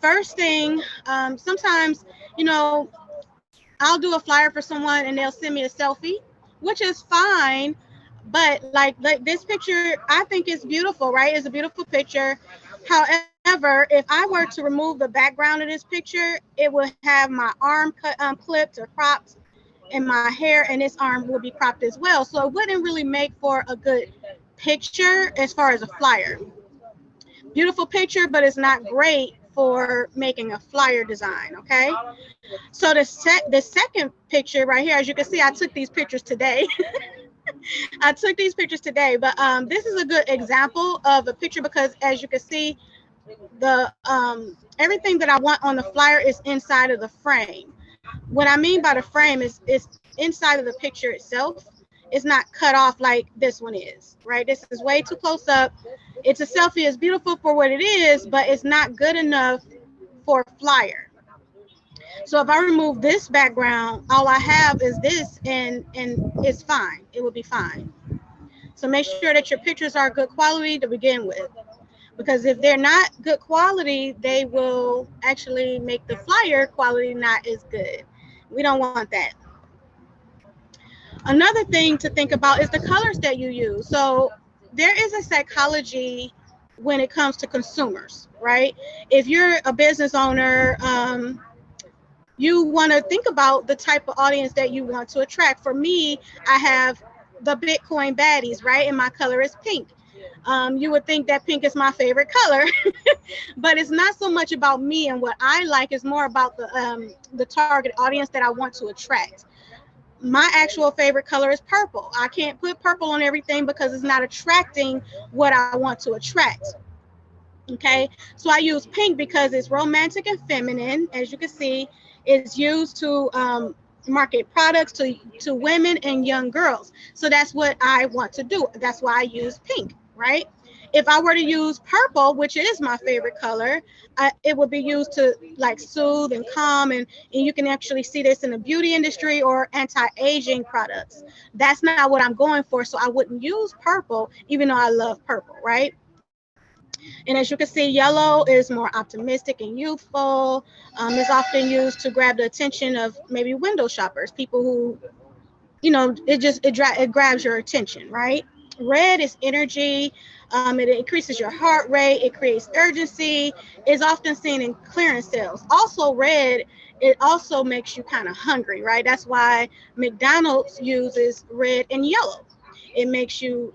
First thing, sometimes, you know, I'll do a flyer for someone and they'll send me a selfie, which is fine. But like this picture, I think is beautiful, right? It's a beautiful picture. However, if I were to remove the background of this picture, it would have my arm clipped or cropped, and my hair and this arm will be cropped as well. So it wouldn't really make for a good picture as far as a flyer. Beautiful picture, but it's not great for making a flyer design. Okay. So the second picture right here, as you can see, I took these pictures today. I took these pictures today, but this is a good example of a picture because as you can see, the everything that I want on the flyer is inside of the frame. What I mean by the frame is inside of the picture itself. It's not cut off like this one is, right? This is way too close up. It's a selfie. It's beautiful for what it is, but it's not good enough for a flyer. So if I remove this background, all I have is this, and it's fine. It will be fine. So make sure that your pictures are good quality to begin with, because if they're not good quality, they will actually make the flyer quality not as good. We don't want that. Another thing to think about is the colors that you use. So there is a psychology when it comes to consumers, right? If you're a business owner, you want to think about the type of audience that you want to attract. For me, I have the Bitcoin baddies, right? And my color is pink. You would think that pink is my favorite color, but it's not so much about me and what I like. It's more about the target audience that I want to attract. My actual favorite color is purple. I can't put purple on everything because it's not attracting what I want to attract. Okay, so I use pink because it's romantic and feminine. As you can see, it's used to market products to women and young girls. So that's what I want to do. That's why I use pink, right? If I were to use purple, which is my favorite color, it would be used to like soothe and calm, and you can actually see this in the beauty industry or anti-aging products. That's not what I'm going for, so I wouldn't use purple, even though I love purple, right? And as you can see, yellow is more optimistic and youthful. It's often used to grab the attention of maybe window shoppers, people who, it grabs your attention, right? Red is energy. It increases your heart rate. It creates urgency. It's often seen in clearance sales. Also, red, it also makes you kind of hungry, right? That's why McDonald's uses red and yellow. It makes you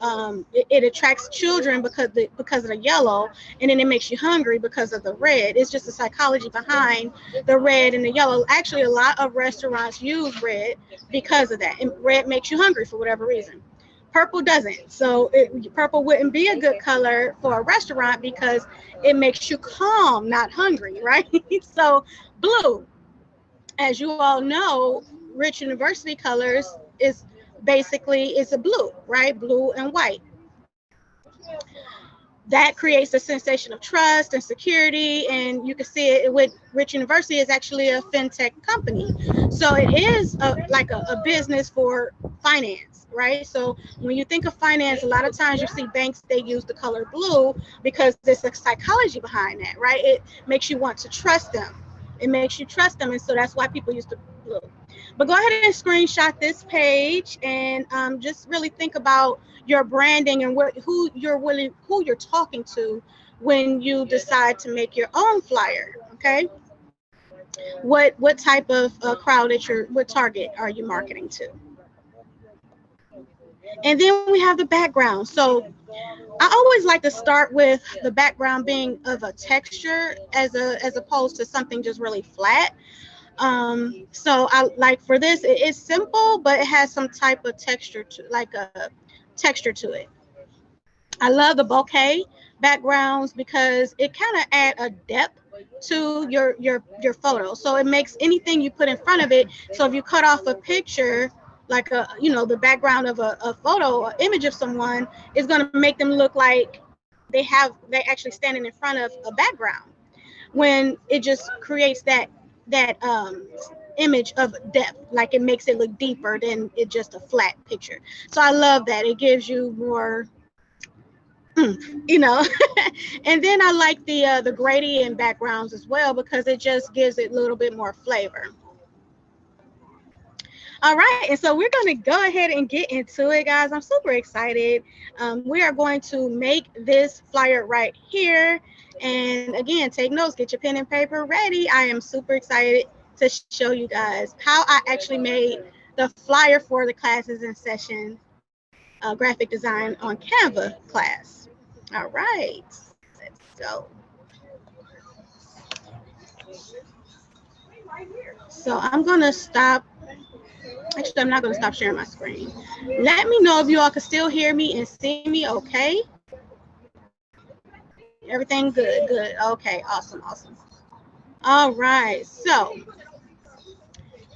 it attracts children because of the yellow, and then it makes you hungry because of the red. It's just the psychology behind the red and the yellow. Actually, a lot of restaurants use red because of that, and red makes you hungry for whatever reason. Purple doesn't. So purple wouldn't be a good color for a restaurant because it makes you calm, not hungry, right? So blue, as you all know, Rich University colors is basically is a blue, right? Blue and white. That creates a sensation of trust and security, and you can see it with Rich University is actually a fintech company. So it is a business for finance, right? So when you think of finance, a lot of times you see banks, they use the color blue because there's a psychology behind that, right? It makes you want to trust them. It makes you trust them, and so that's why people use the blue. But go ahead and screenshot this page and just really think about your branding and who you're talking to when you decide to make your own flyer. Okay, what type of crowd what target are you marketing to? And then we have the background. So I always like to start with the background being of a texture as opposed to something just really flat. So I like for this, it's simple, but it has some type of texture to like a texture to it. I love the bokeh backgrounds because it kind of add a depth to your photo. So it makes anything you put in front of it. So if you cut off a picture, like the background of a photo, an image of someone, is going to make them look like they actually standing in front of a background, when it just creates that image of depth, like it makes it look deeper than it just a flat picture. So I love that. It gives you more you know. And then I like the gradient backgrounds as well because it just gives it a little bit more flavor. All right, and so we're going to go ahead and get into it, guys. I'm super excited. We are going to make this flyer right here. And again, take notes, get your pen and paper ready. I am super excited to show you guys how I actually made the flyer for the classes in session graphic design on Canva class. All right, let's go. So I'm going to stop. Actually, I'm not going to stop sharing my screen. Let me know if you all can still hear me and see me okay. Everything good, good. Okay, awesome, awesome. All right, so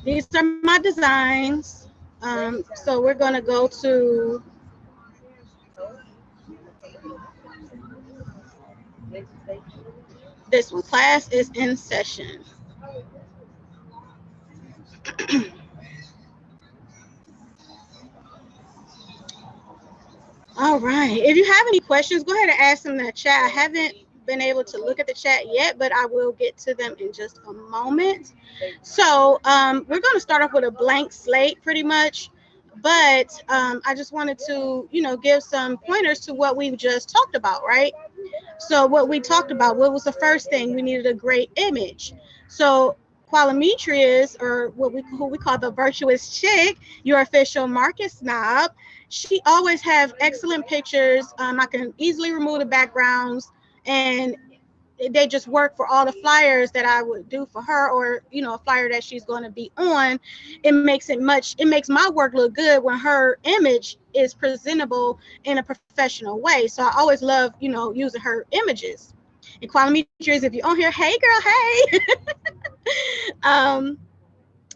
these are my designs. So we're going to go to this one. Class is in session. All right. If you have any questions, go ahead and ask them in the chat. I haven't been able to look at the chat yet, but I will get to them in just a moment. So we're going to start off with a blank slate pretty much. But I just wanted to, give some pointers to what we just talked about, right? So what we talked about, what was the first thing? We needed a great image. So Qualimetrius, or who we call the virtuous chick, your official market snob, she always have excellent pictures. I can easily remove the backgrounds, and they just work for all the flyers that I would do for her, or a flyer that she's going to be on. It makes my work look good when her image is presentable in a professional way. So I always love using her images. And Qualimetrius, if you're on here, hey girl, hey.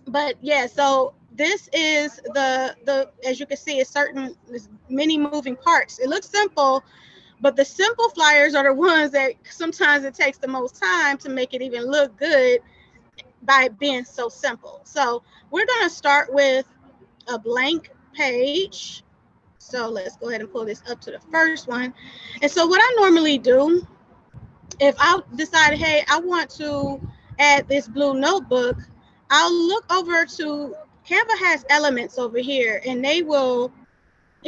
But yeah, so this is the as you can see, there's many moving parts. It looks simple, but the simple flyers are the ones that sometimes it takes the most time to make it even look good by being so simple. So we're going to start with a blank page. So let's go ahead and pull this up to the first one. And so what I normally do, if I decide, hey, I want to add this blue notebook, I'll look over to Canva has elements over here, and they will,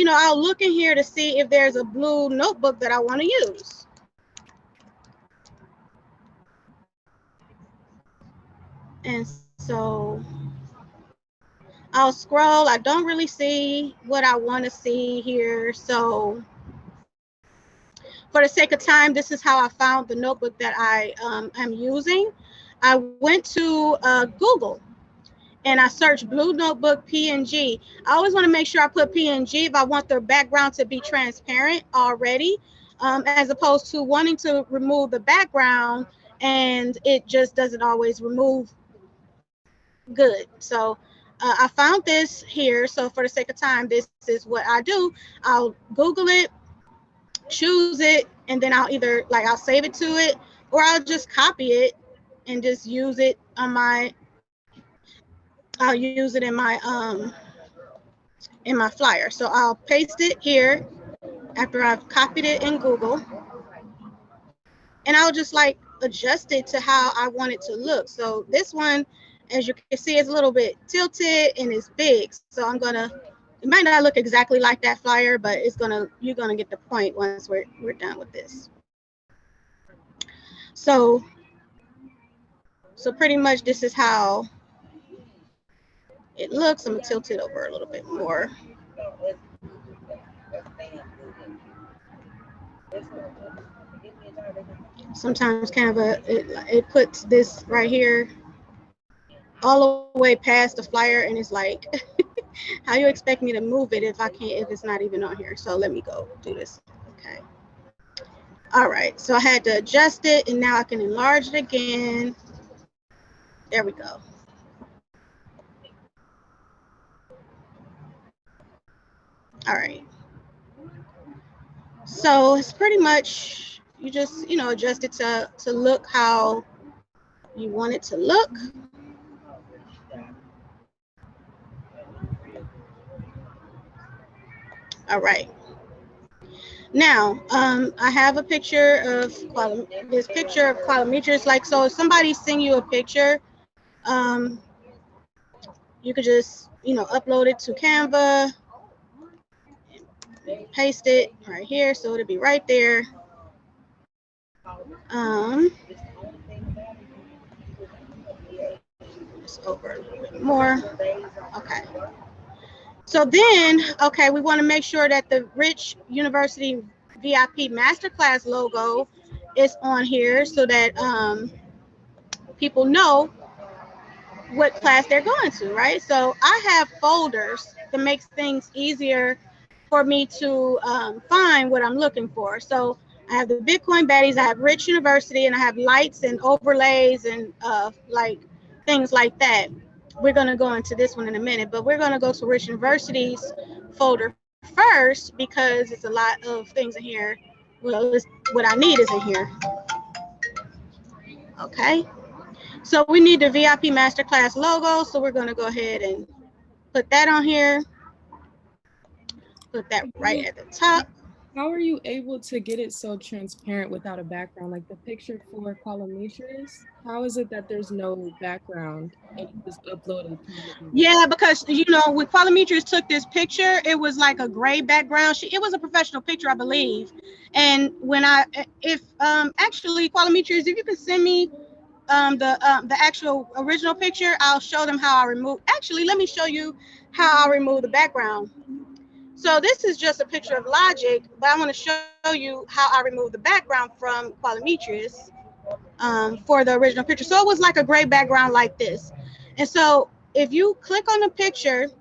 I'll look in here to see if there's a blue notebook that I want to use. And so I'll scroll. I don't really see what I want to see here. So for the sake of time, this is how I found the notebook that I am using. I went to Google and I searched blue notebook PNG. I always want to make sure I put PNG if I want the background to be transparent already, as opposed to wanting to remove the background and it just doesn't always remove good. So I found this here. So for the sake of time, this is what I do. I'll Google it, choose it, and then I'll save it to it, or I'll just copy it and just use it on I'll use it in my flyer. So I'll paste it here after I've copied it in Google, and I'll just adjust it to how I want it to look. So this one, as you can see, is a little bit tilted and it's big. So it might not look exactly like that flyer, but you're gonna get the point once we're done with this. So pretty much this is how it looks. I'm gonna tilt it over a little bit more. Sometimes Canva, it puts this right here all the way past the flyer, and it's like, how you expect me to move it if it's not even on here? So let me go do this. Okay. All right. So I had to adjust it, and now I can enlarge it again. There we go. All right. So it's pretty much, you just, adjust it to look how you want it to look. All right. Now, I have a picture of this picture of colorimeters. Like, so if somebody send you a picture, um, you could just, upload it to Canva, paste it right here, so it'll be right there. Just over a little bit more. Okay. So then, okay, we want to make sure that the Rich University VIP Masterclass logo is on here so that people know what class they're going to, right? So I have folders that makes things easier for me to find what I'm looking for. So I have the Bitcoin baddies, I have Rich University, and I have lights and overlays and like things like that. We're going to go into this one in a minute, but we're going to go to Rich University's folder first because it's a lot of things in here. Well, what I need is in here. Okay. So we need the VIP Masterclass logo. So we're going to go ahead and put that on here. Put that right at the top. How are you able to get it so transparent without a background? Like the picture for colorimeters, how is it that there's no background and you just upload it? Yeah, because when Qualimeters took this picture, it was like a gray background. It was a professional picture, I believe. And when if actually Qualimeters, if you can send me the actual original picture, I'll show them how I remove. Actually, let me show you how I remove the background. So this is just a picture of Logic, but I want to show you how I remove the background from Qualimeters for the original picture. So it was like a gray background like this. And so if you click on the picture and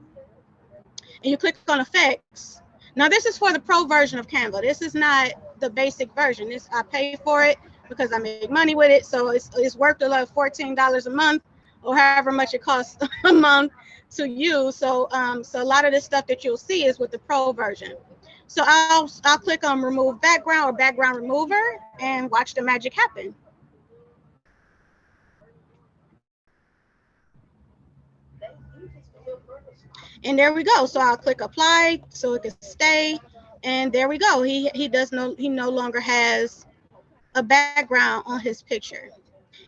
you click on effects, now this is for the pro version of Canva. This is not the basic version. I pay for it because I make money with it. So it's worth a lot, $14 a month or however much it costs a month to use. So so a lot of this stuff that you'll see is with the pro version. So I'll click on remove background or background remover and watch the magic happen. And there we go. So I'll click apply so it can stay. And there we go. He no longer has a background on his picture.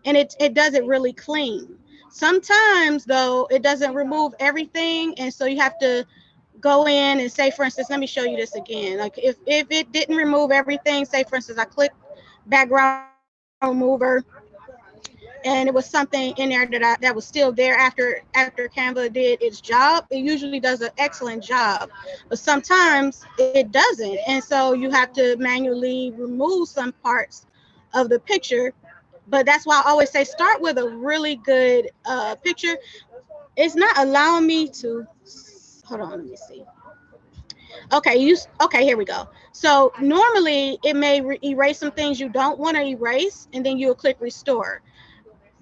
And it does it really clean. Sometimes though, it doesn't remove everything. And so you have to go in and say, for instance, let me show you this again. Like if it didn't remove everything, say for instance, I click background remover and it was something in there that was still there after Canva did its job, it usually does an excellent job. But sometimes it doesn't. And so you have to manually remove some parts of the picture. But that's why I always say start with a really good picture. It's not allowing me to, hold on, let me see. Okay, here we go. So normally it may erase some things you don't want to erase, and then you'll click restore.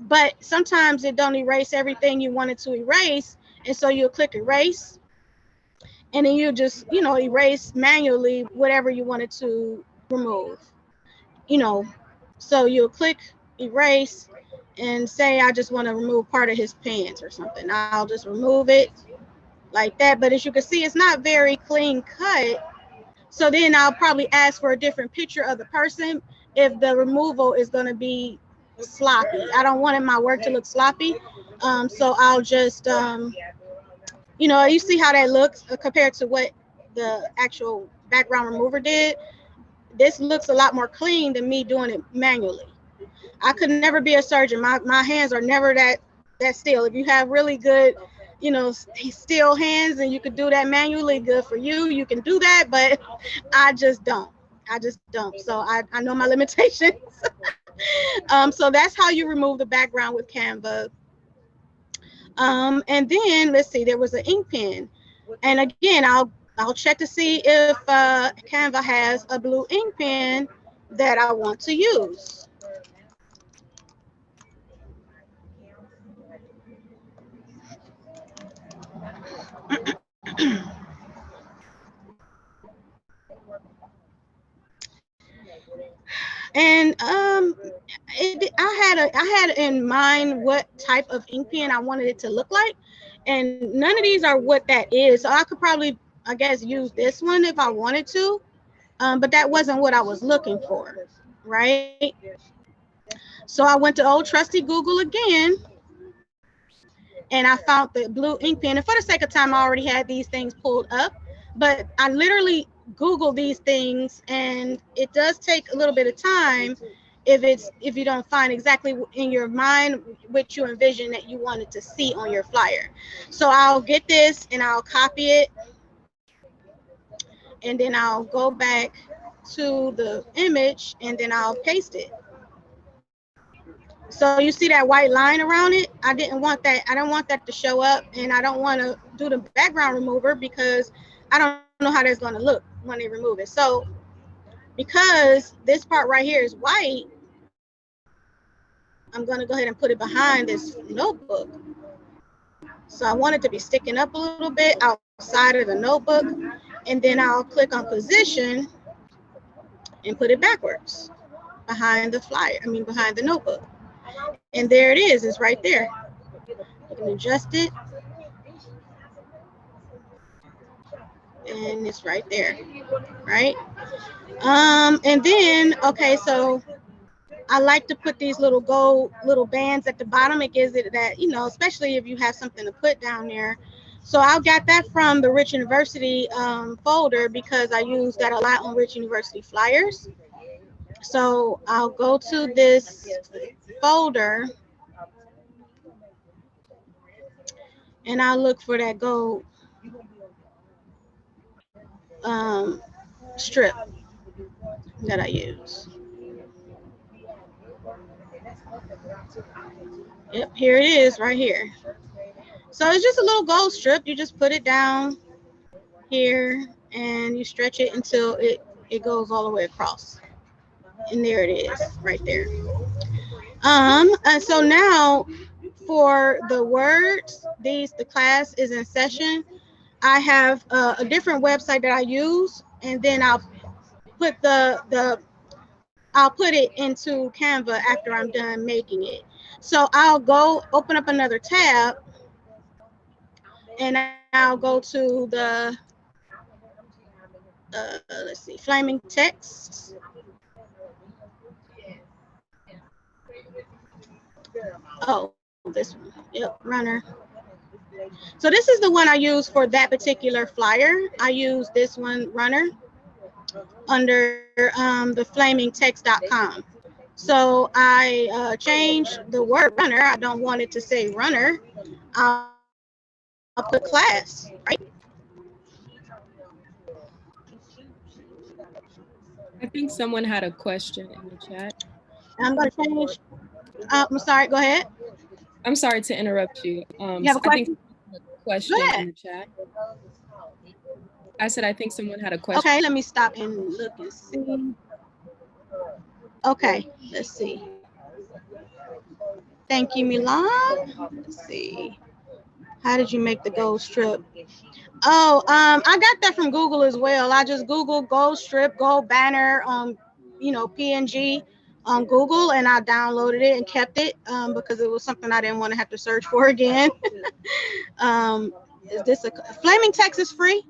But sometimes it don't erase everything you wanted to erase, and so you'll click erase, and then you just erase manually whatever you wanted to remove. So you'll click erase and say I just want to remove part of his pants or something. I'll just remove it like that. But as you can see, it's not very clean cut. So then I'll probably ask for a different picture of the person if the removal is going to be sloppy. I don't want my work to look sloppy. So I'll just, you see how that looks compared to what the actual background remover did. This looks a lot more clean than me doing it manually. I could never be a surgeon. My hands are never that still. If you have really good, still hands and you could do that manually, good for you. You can do that, but I just don't. So I know my limitations. So that's how you remove the background with Canva. And then let's see, there was an ink pen. And again, I'll check to see if Canva has a blue ink pen that I want to use. And I had in mind what type of ink pen I wanted it to look like, and none of these are what that is. So I could probably, I guess, use this one if I wanted to. but that wasn't what I was looking for, right? So I went to old trusty Google again, and I found the blue ink pen. And for the sake of time, I already had these things pulled up, but I literally Google these things, and it does take a little bit of time if you don't find exactly in your mind what you envision that you wanted to see on your flyer. So I'll get this and I'll copy it, and then I'll go back to the image and then I'll paste it. So you see that white line around it? I didn't want that. I don't want that to show up, and I don't want to do the background remover because I don't know how that's going to look when they remove it. So because this part right here is white, I'm going to go ahead and put it behind this notebook. So I want it to be sticking up a little bit outside of the notebook, and then I'll click on position and put it backwards behind the flyer, behind the notebook. And there it is, it's right there. You can adjust it, and it's right there, right? And then, okay, so I like to put these little gold little bands at the bottom. It gives it that, especially if you have something to put down there. So I got that from the Rich University folder because I use that a lot on Rich University flyers. So I'll go to this folder and I'll look for that gold strip that I use. Yep, here it is right here. So it's just a little gold strip. You just put it down here and you stretch it until it goes all the way across. And there it is right there. And so now for the words, the class is in session. I have a different website that I use, and then I'll put I'll put it into Canva after I'm done making it. So I'll go open up another tab, and I'll go to the let's see, flaming text. Oh, this one. Yep, runner. So this is the one I use for that particular flyer. I use this one, runner, under the flamingtext.com. So I changed the word runner. I don't want it to say runner. I'll put class, right? I think someone had a question in the chat. I'm going to change. I'm sorry. Go ahead. I'm sorry to interrupt you. You have a I think question? someone had a Go question ahead. in the chat. I said I think someone had a question. Okay, let me stop and look and see. Okay, let's see. Thank you, Milan. Let's see. How did you make the gold strip? Oh, I got that from Google as well. I just Googled gold strip, gold banner, PNG on Google, and I downloaded it and kept it because it was something I didn't want to have to search for again. Is this a Flaming Text is free?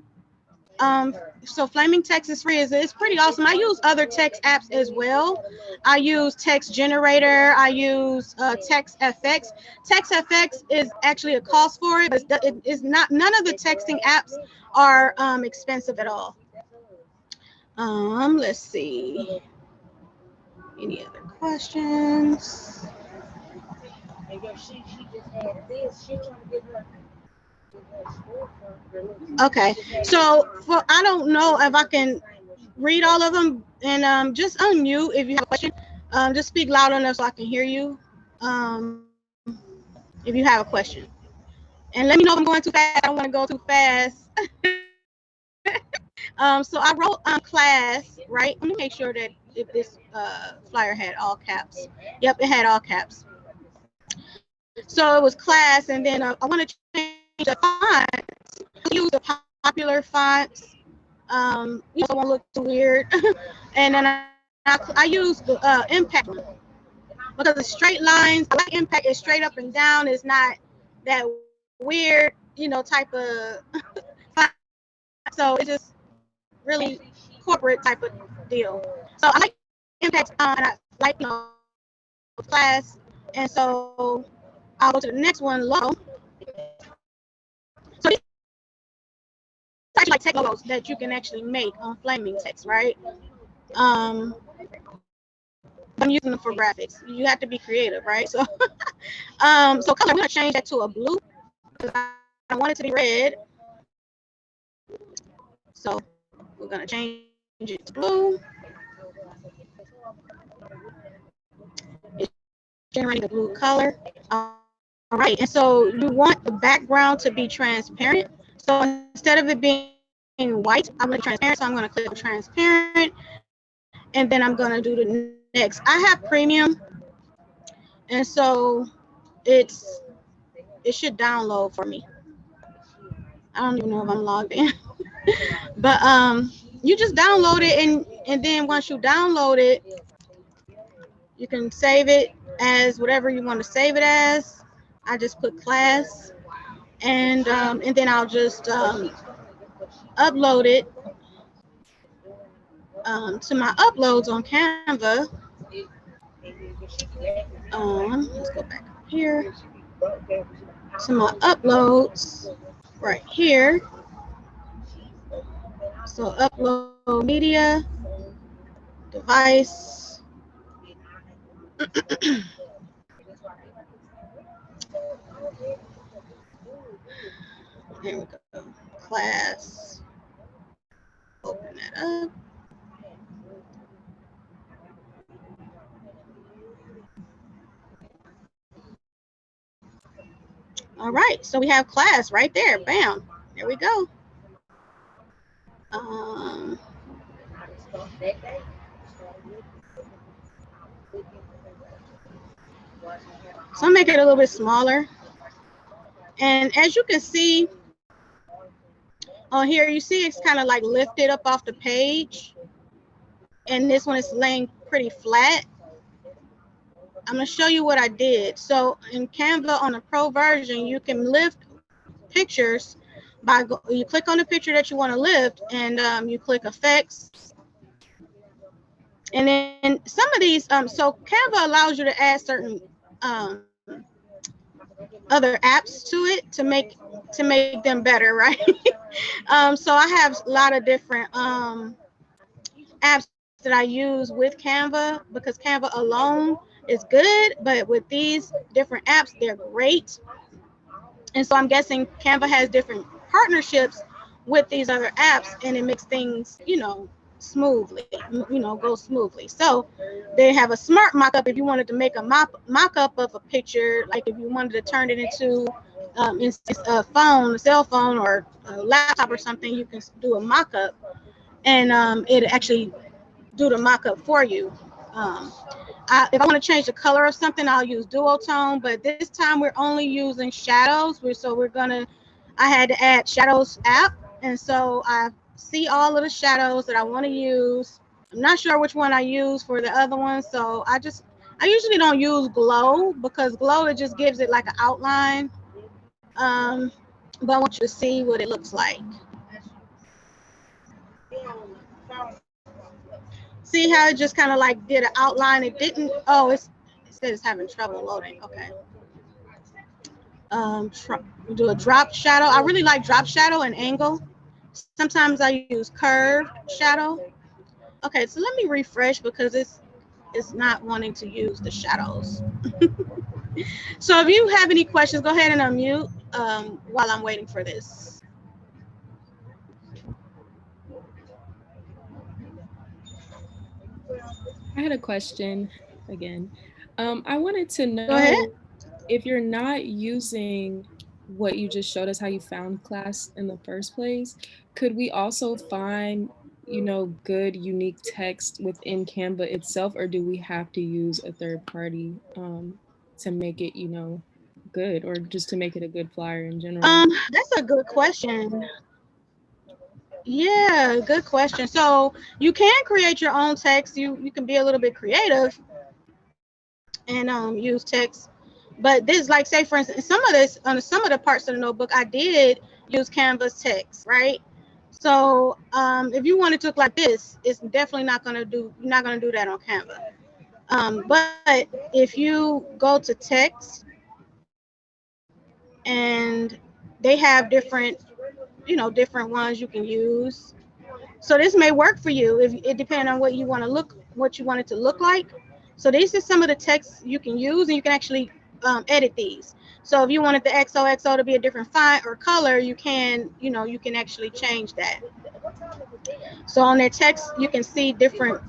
So Flaming Text is free. It's pretty awesome. I use other text apps as well. I use Text Generator. I use Text FX. Text FX is actually a cost for it, but it is not. None of the texting apps are expensive at all. Let's see. Any other questions? Okay, so I don't know if I can read all of them, and just unmute if you have a question. Just speak loud enough so I can hear you. If you have a question, and let me know if I'm going too fast. I don't want to go too fast. So I wrote class, right? Let me make sure that if this flyer had all caps. Yep, it had all caps. So it was class, and then I want to change the font. Use the popular fonts. It won't look too weird. And then I use the impact one because the straight lines. I like impact is straight up and down. It's not that weird, type of font. So it's just really corporate type of deal. So I like impact, and I like, class. And so I'll go to the next one, logo. So these are actually like tech logos that you can actually make on flaming text, right? Um, I'm using them for graphics. You have to be creative, right? So, so color, I'm gonna change that to a blue because I don't want it to be red. So we're gonna change it to blue. It's generating a blue color. All right, and so you want the background to be transparent. So instead of it being white, I'm gonna transparent. So I'm gonna click transparent, and then I'm gonna do the next. I have premium, and so it should download for me. I don't even know if I'm logged in, but you just download it, and then once you download it, you can save it as whatever you want to save it as. I just put class, and then I'll just upload it to my uploads on Canva. Let's go back up here to my uploads right here. So upload media, device. There we go. Class. Open that up. All right, so we have class right there. Bam. There we go. So I'll make it a little bit smaller. And as you can see on here, you see it's kind of like lifted up off the page. And this one is laying pretty flat. I'm going to show you what I did. So in Canva on the Pro version, you can lift pictures by you click on the picture that you want to lift, and you click effects. And then some of these, so Canva allows you to add certain other apps to it to make them better, right? So I have a lot of different apps that I use with Canva because Canva alone is good, but with these different apps, they're great. And so I'm guessing Canva has different partnerships with these other apps, and it makes things, smoothly, go smoothly. So they have a smart mock-up if you wanted to make a mock-up of a picture, like if you wanted to turn it into a phone, a cell phone, or a laptop or something, you can do a mock-up, and it actually do the mock-up for you. If I want to change the color of something, I'll use duotone, but this time we're only using shadows. I had to add shadows app, and so I see all of the shadows that I want to use. I'm not sure which one I use for the other one, so I usually don't use glow because glow, it just gives it like an outline. But I want you to see what it looks like. See how it just kind of like did an outline? It didn't. Oh, it says it's having trouble loading. Okay. Do a drop shadow. I really like drop shadow and angle. Sometimes I use curved shadow. Okay, so let me refresh because it's not wanting to use the shadows. So if you have any questions, go ahead and unmute while I'm waiting for this. I had a question again. I wanted to Go ahead. know if you're not using what you just showed us, how you found class in the first place, could we also find, good unique text within Canva itself, or do we have to use a third party to make it, good, or just to make it a good flyer in general? That's a good question. Yeah, good question. So you can create your own text. You can be a little bit creative and use text. But this, like, say for instance, some of the parts of the notebook, I did use Canva's text, right? So if you want it to look like this, it's definitely not gonna do. You're not gonna do that on Canva. But if you go to text and they have different, different ones you can use. So this may work for you if it depends on what you want it to look like. So these are some of the texts you can use, and you can actually edit these. So if you wanted the XOXO to be a different font or color, you can actually change that. So on their text, you can see different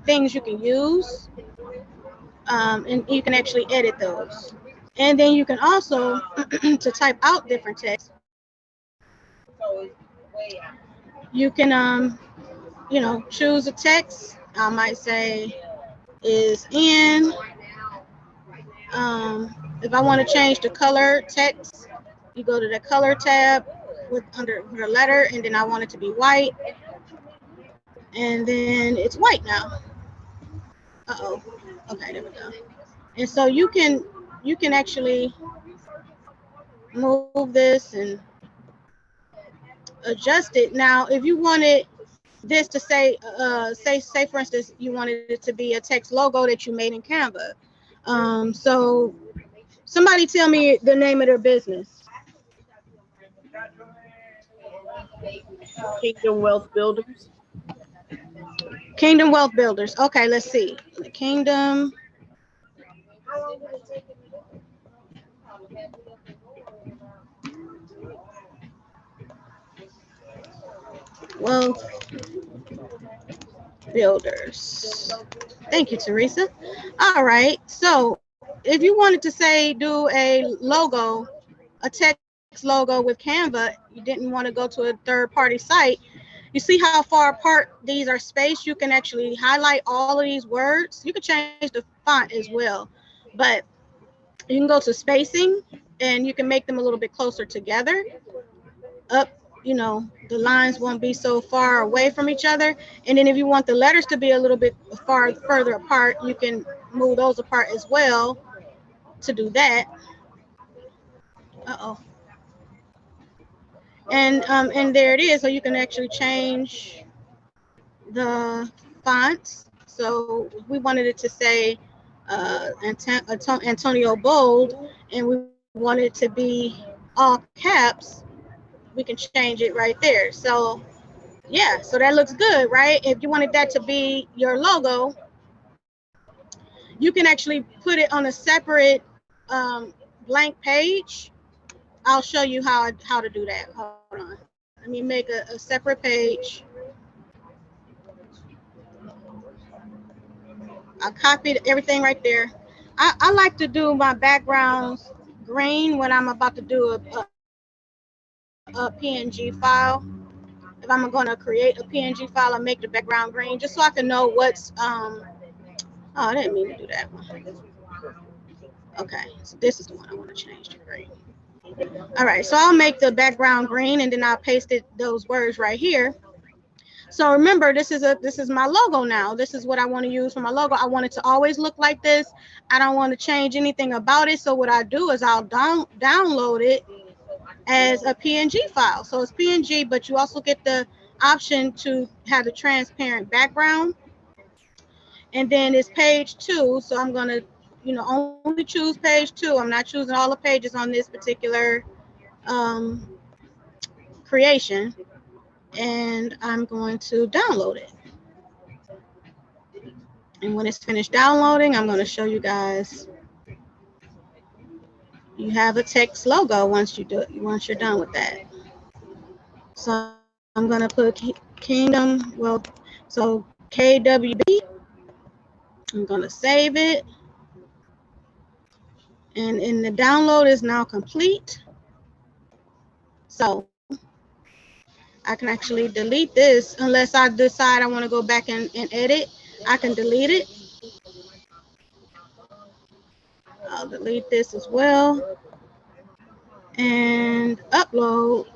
things you can use, and you can actually edit those. And then you can also, to type out different text, you can, choose a text. I might say is in. If I want to change the color text, you go to the color tab under the letter, and then I want it to be white, and then it's white now. Uh-oh. Okay, there we go. And so you can actually move this and adjust it. Now, if you wanted this to say for instance, you wanted it to be a text logo that you made in Canva. So somebody tell me the name of their business. Kingdom Wealth Builders. Kingdom Wealth Builders. Okay, let's see. Kingdom Wealth Builders. Thank you, Teresa. All right. So if you wanted to say do a logo, a text logo with Canva, you didn't want to go to a third party site. You see how far apart these are spaced? You can actually highlight all of these words. You can change the font as well, but you can go to spacing and you can make them a little bit closer together. Up, the lines won't be so far away from each other. And then if you want the letters to be a little bit further apart, you can move those apart as well to do that. Uh-oh. And there it is. So you can actually change the fonts. So if we wanted it to say Antonio Bold, and we wanted it to be all caps, we can change it right there. So yeah, so that looks good, right? If you wanted that to be your logo, you can actually put it on a separate blank page. I'll show you how to do that. Hold on. Let me make a separate page. I copied everything right there. I like to do my backgrounds green when I'm about to do a PNG file. If I'm going to create a PNG file, I make the background green just so I can know what's oh, I didn't mean to do that one. Okay, so this is the one I want to change to green. All right, so I'll make the background green, and then I'll paste those words right here. So remember, this is my logo now. This is what I want to use for my logo. I want it to always look like this. I don't want to change anything about it. So what I do is I'll download it as a PNG file. So it's PNG, but you also get the option to have the transparent background. And then it's page 2. So I'm going to, only choose page 2. I'm not choosing all the pages on this particular um, creation. And I'm going to download it. And when it's finished downloading, I'm going to show you guys. You have a text logo once you're done with that. So I'm going to put Kingdom, so KWB. I'm going to save it. And the download is now complete. So I can actually delete this unless I decide I want to go back and edit. I can delete it. I'll delete this as well and upload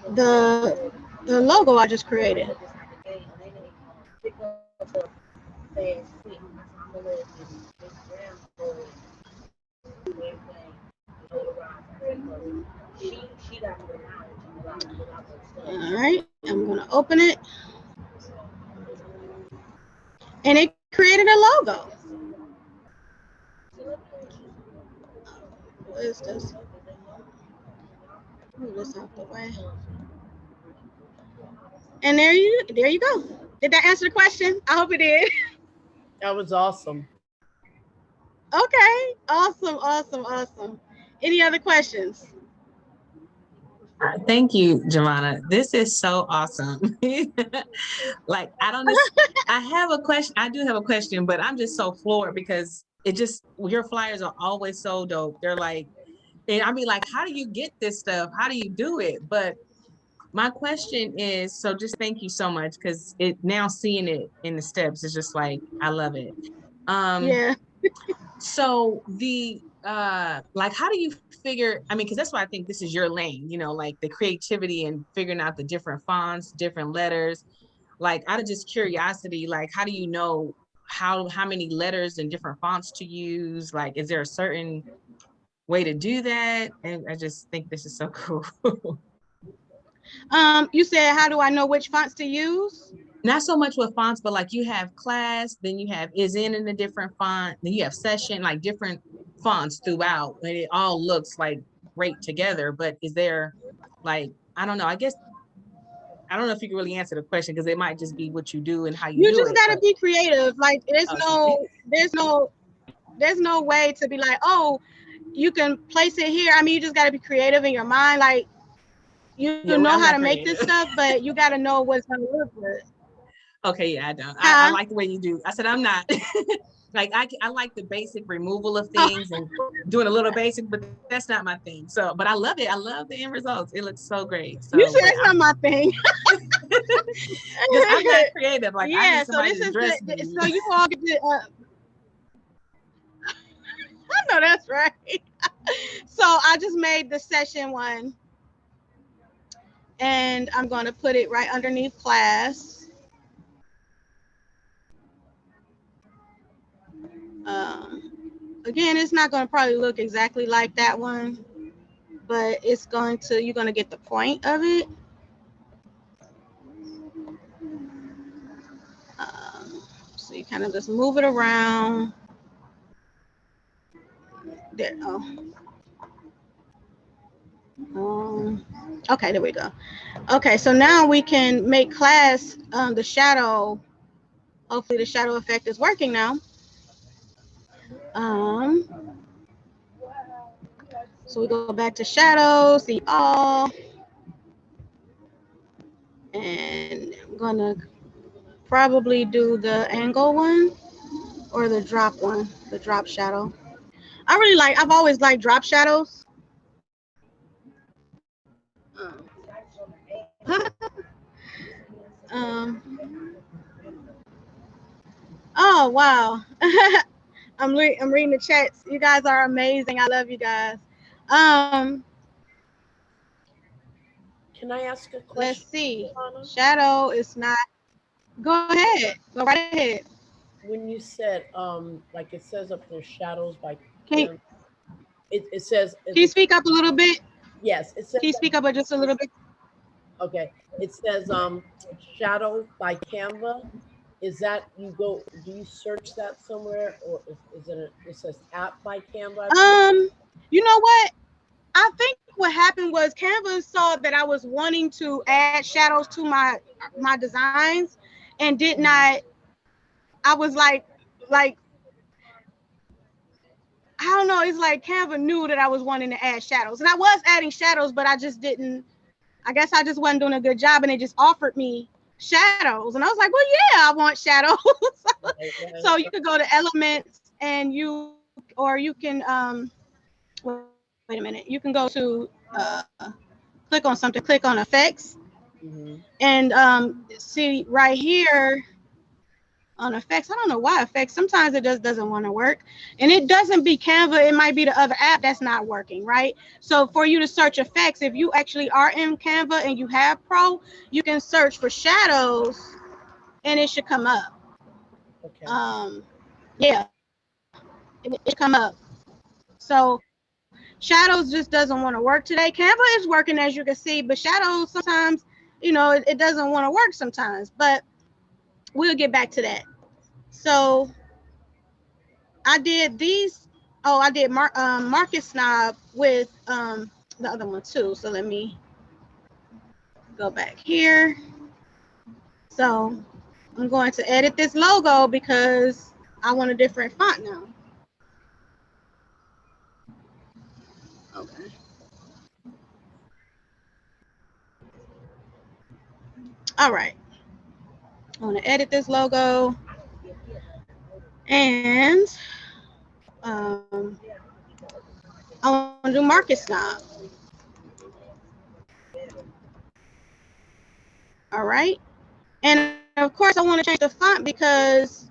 the logo I just created. All right, I'm gonna open it, and it created a logo. What is this? Move this out the way. And there you go. Did that answer the question? I hope it did. That was awesome. Okay, awesome, awesome, awesome. Any other questions? Thank you, Jamana. This is so awesome. Like, I don't just, I have a question. I do have a question, but I'm just so floored because it just, your flyers are always so dope. They're like, and I mean, like, how do you get this stuff? How do you do it? But my question is, so just thank you so much because it now seeing it in the steps is just like, I love it. Um, Yeah. so the like how do you figure, I mean, because that's why I think this is your lane, like the creativity and figuring out the different fonts, different letters. Like out of just curiosity, like how do you know how many letters and different fonts to use? Like, is there a certain way to do that? And I just think this is so cool. You said, how do I know which fonts to use? Not so much with fonts, but like you have class, then you have is in a different font, then you have session, like different fonts throughout, and it all looks like great together. But is there like, I don't know, I guess I don't know if you can really answer the question because it might just be what you do and how you You do just it. gotta But be creative. Like okay. there's no way to be like, oh, you can place it here. I mean, you just gotta be creative in your mind. Like you Yeah, know well, how I'm to not make this creative. stuff, but you gotta know what's gonna look good. Okay, yeah, I don't. I Huh? like the way you do. I said I'm not like I like the basic removal of Oh, things and doing a little basic, but that's not my thing. So, but I love it. I love the end results. It looks so great. you So, said but it's not my thing. because I'm not creative. Like I Yeah. need So somebody this to is dress the. me. So you all get to. I know that's right. So I just made the session one, and I'm gonna put it right underneath class. Again, it's not gonna probably look exactly like that one, but you're gonna get the point of it. So you kind of just move it around. There. Okay, there we go. Okay, so now we can make class the shadow. Hopefully the shadow effect is working now. Um, so we go back to shadow, see all, and I'm gonna probably do the angle one or the drop one, the drop shadow. I've always liked drop shadows. um, oh wow. I'm reading the chats. You guys are amazing. I love you guys. Um, Can I ask a let's question, see. Anna? Shadow is not. Go ahead. Go right ahead. When you said, like it says up there, shadows by Can Cam, it says, can you speak up a little bit? yes, it says, Can you speak up just a little bit? okay, it says, shadow by Canva. Is that you go? Do you search that somewhere, or is it? It says app by Canva, I believe. Um, you know what? I think what happened was Canva saw that I was wanting to add shadows to my designs and did Mhm. not. I was like I don't know. It's like Canva knew that I was wanting to add shadows, and I was adding shadows, but I just didn't. I guess I just wasn't doing a good job, and they just offered me shadows, and I was like, well, yeah, I want shadows. Right, right, So you could go to elements, and you can wait a minute. You can go to click on something, click on effects, hmm and see right here on effects. I don't know why effects. Sometimes it just doesn't want to work, and it doesn't be Canva. It might be the other app that's not working, right? So for you to search effects, if you actually are in Canva and you have Pro, you can search for shadows, and it should come up. Okay. Um, yeah, it should come up. So Shadows just doesn't want to work today. Canva is working, as you can see, but shadows sometimes, you know, it doesn't want to work sometimes. But we'll get back to that. So I did these. Oh, I did Market Snob with the other one too. So let me go back here. So I'm going to edit this logo because I want a different font now. Okay. All right. I want to edit this logo and I want to do Market Snob. All right. And of course, I want to change the font because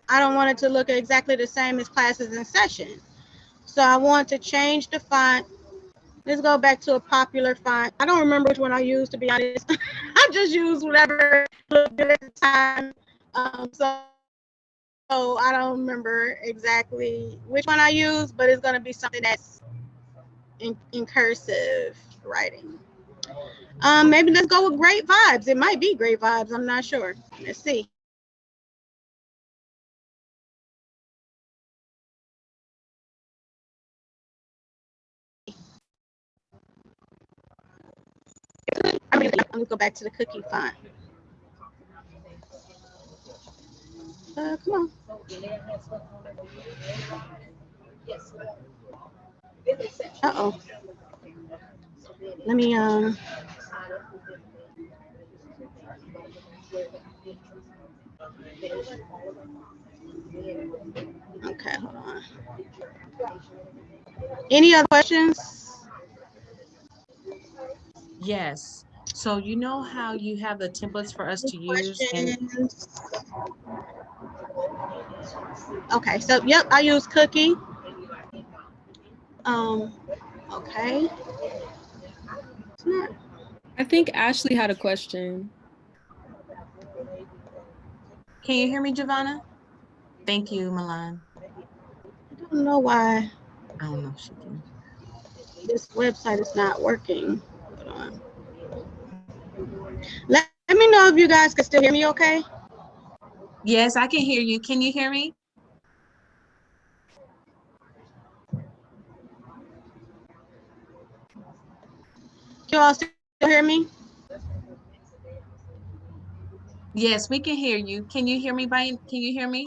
I don't want it to look exactly the same as Classes in Session. So I want to change the font. Let's go back to a popular font. I don't remember which one I used, to be honest. I just used whatever looked good at the time. So I don't remember exactly which one I used, but it's going to be something that's in cursive writing. Maybe let's go with Great Vibes. It might be Great Vibes. I'm not sure. Let's see. I'm gonna go back to the cookie font. Come on. Uh-oh. Let me okay, hold on. Any other questions? Yes. So you know how you have the templates for us to use, and Questions? Okay, so yep, I use cookie. Okay. It's not. I think Ashley had a question. can you hear me, Giovanna? Thank you, Milan. I don't know why I don't know if she can. this website is not working. Hold on. Let me know if you guys can still hear me okay. Yes, I can hear you. Can you hear me? Can you all still hear me? Yes, we can hear you. Can you hear me, Brian? Can you hear me?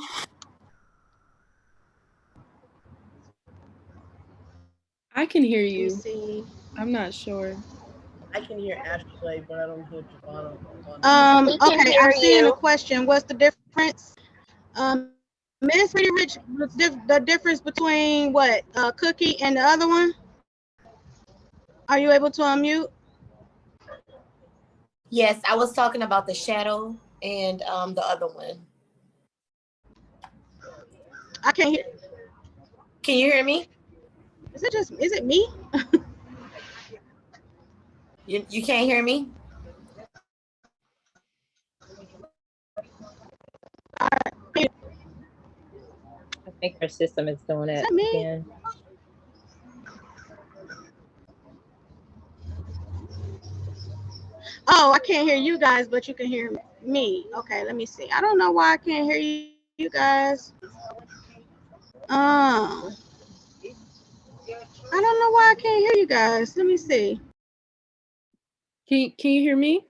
I can hear Let me you. see. I'm not sure. I can hear Ashley, but I don't hear Giovanna. Okay, I'm seeing a question. What's the difference? Miss Pretty Rich, the difference between what, cookie and the other one? Are you able to unmute? Yes, I was talking about the shadow and the other one. I can't hear. Can you hear me? Is it me? You can't hear me? I think her system is doing Is it that me? again. Oh, I can't hear you guys, but you can hear me. Okay, let me see. I don't know why I can't hear you guys. I don't know why I can't hear you guys. Let me see. Can you hear me?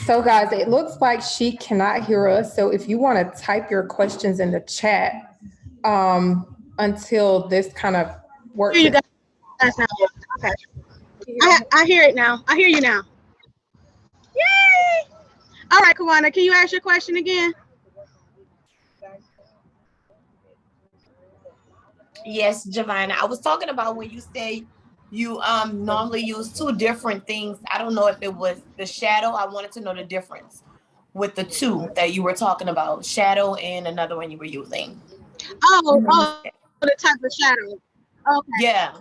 So guys, it looks like she cannot hear us. So if you want to type your questions in the chat until this kind of works. Hear you guys now. Okay. I hear it now. I hear you now. Yay! All right, Kawana, can you ask your question again? Yes, Giovanna. I was talking about when you say you normally use two different things. I don't know if it was the shadow. I wanted to know the difference with the two that you were talking about, shadow and another one you were using. Oh, the type of shadow. Okay. Yeah.